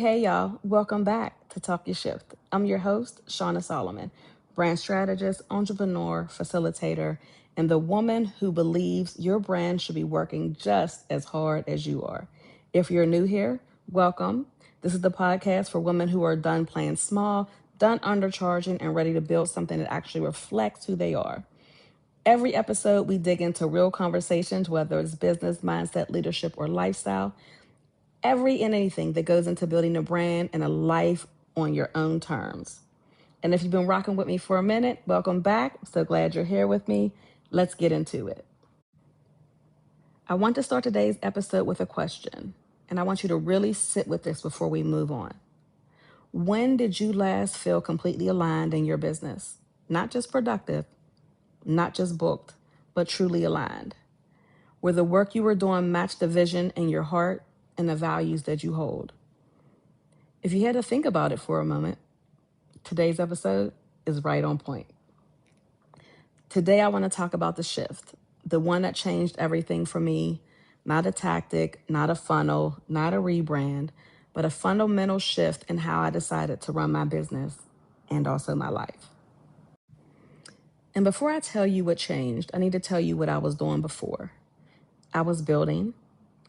Hey, y'all. Welcome back to Talk Your Shift. I'm your host, Shauna Solomon, brand strategist, entrepreneur, facilitator, and the woman who believes your brand should be working just as hard as you are. If you're new here, welcome. This is the podcast for women who are done playing small, done undercharging, and ready to build something that actually reflects who they are. Every episode, we dig into real conversations, whether it's business, mindset, leadership, or lifestyle. Every and anything that goes into building a brand and a life on your own terms. And if you've been rocking with me for a minute, welcome back. I'm so glad you're here with me. Let's get into it. I want to start today's episode with a question, and I want you to really sit with this before we move on. When did you last feel completely aligned in your business? Not just productive, not just booked, but truly aligned. Where the work you were doing matched the vision in your heart and the values that you hold. If you had to think about it for a moment, today's episode is right on point. Today, I want to talk about the shift, the one that changed everything for me. Not a tactic, not a funnel, not a rebrand, but a fundamental shift in how I decided to run my business and also my life. And before I tell you what changed, I need to tell you what I was doing before. I was building,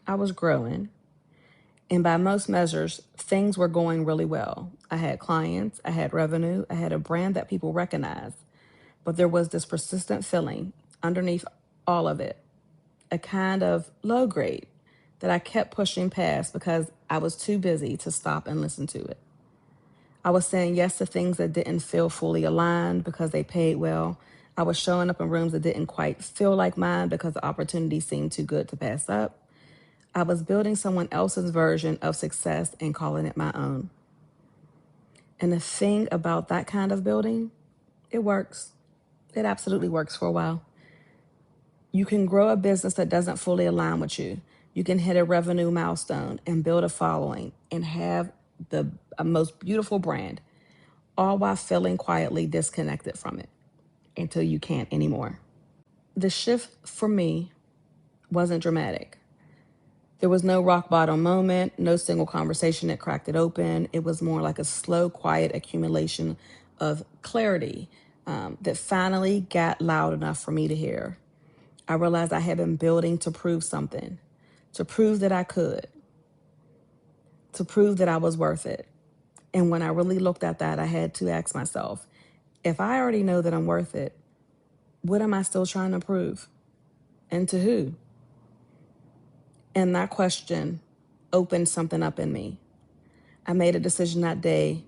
I was growing, and by most measures, things were going really well. I had clients, I had revenue, I had a brand that people recognized. But there was this persistent feeling underneath all of it, a kind of low grade that I kept pushing past because I was too busy to stop and listen to it. I was saying yes to things that didn't feel fully aligned because they paid well. I was showing up in rooms that didn't quite feel like mine because the opportunity seemed too good to pass up. I was building someone else's version of success and calling it my own. And the thing about that kind of building, it works. It absolutely works for a while. You can grow a business that doesn't fully align with you. You can hit a revenue milestone and build a following and have the most beautiful brand, all while feeling quietly disconnected from it until you can't anymore. The shift for me wasn't dramatic. There was no rock bottom moment, no single conversation that cracked it open. It was more like a slow, quiet accumulation of clarity that finally got loud enough for me to hear. I realized I had been building to prove something, to prove that I could, to prove that I was worth it. And when I really looked at that, I had to ask myself, if I already know that I'm worth it, what am I still trying to prove? And to who? And that question opened something up in me. I made a decision that day,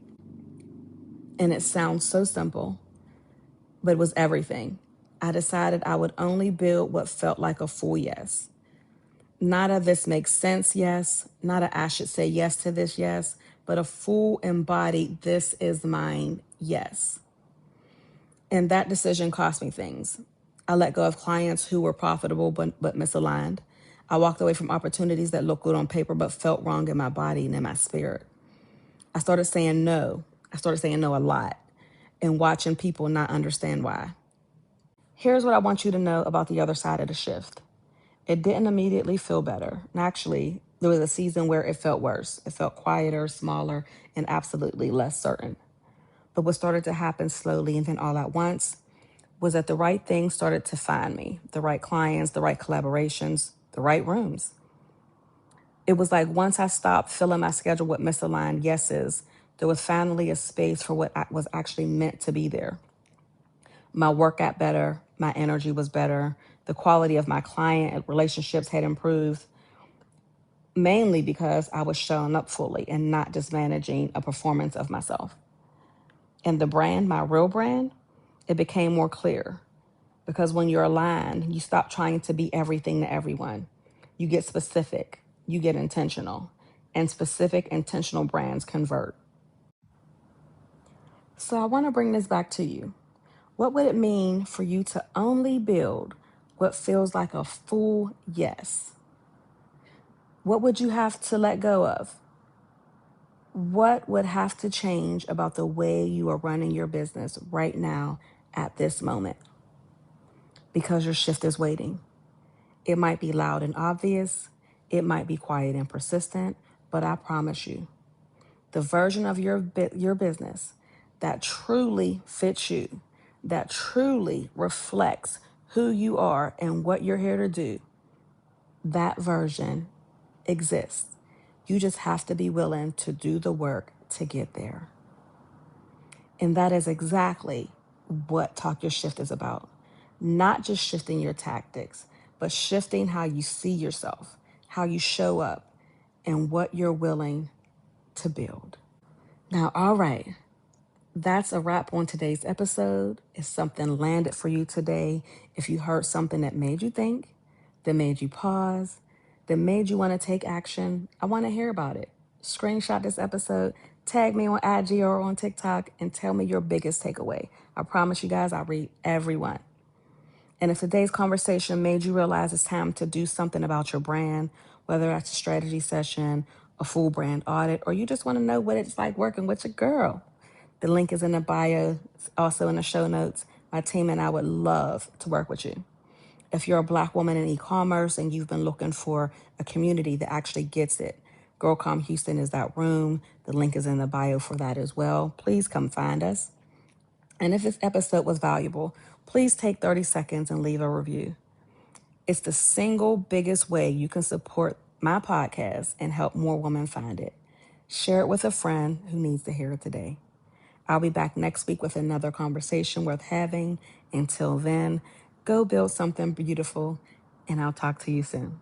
and it sounds so simple, but it was everything. I decided I would only build what felt like a full yes. Not a this makes sense yes, not a I should say yes to this yes, but a full embodied this is mine yes. And that decision cost me things. I let go of clients who were profitable but misaligned. I walked away from opportunities that looked good on paper but felt wrong in my body and in my spirit. I started saying no. I started saying no a lot and watching people not understand why. Here's what I want you to know about the other side of the shift. It didn't immediately feel better. And actually, there was a season where it felt worse. It felt quieter, smaller, and absolutely less certain. But what started to happen slowly and then all at once was that the right things started to find me, the right clients, the right collaborations, the right rooms. It was like once I stopped filling my schedule with misaligned yeses, there was finally a space for what was actually meant to be there. My work got better, my energy was better, the quality of my client relationships had improved, mainly because I was showing up fully and not just managing a performance of myself. And the brand, my real brand, it became more clear because when you're aligned, you stop trying to be everything to everyone. You get specific, you get intentional, and specific, intentional brands convert. So I want to bring this back to you. What would it mean for you to only build what feels like a full yes? What would you have to let go of? What would have to change about the way you are running your business right now at this moment because your shift is waiting. It might be loud and obvious, it might be quiet and persistent, but I promise you, the version of your business that truly fits you, that truly reflects who you are and what you're here to do, that version exists. You just have to be willing to do the work to get there. And that is exactly what Talk Your Shift is about. Not just shifting your tactics, but shifting how you see yourself, how you show up, and what you're willing to build. Now, all right, that's a wrap on today's episode. If something landed for you today, if you heard something that made you think, that made you pause, that made you want to take action, I want to hear about it. Screenshot this episode, tag me on IG or on TikTok, and tell me your biggest takeaway. I promise you guys, I read everyone. And if today's conversation made you realize it's time to do something about your brand, whether that's a strategy session, a full brand audit, or you just want to know what it's like working with your girl, the link is in the bio, it's also in the show notes. My team and I would love to work with you. If you're a Black woman in e-commerce and you've been looking for a community that actually gets it, Girlcom Houston is that room. The link is in the bio for that as well. Please come find us. And if this episode was valuable, please take 30 seconds and leave a review. It's the single biggest way you can support my podcast and help more women find it. Share it with a friend who needs to hear it today. I'll be back next week with another conversation worth having. Until then, go build something beautiful, and I'll talk to you soon.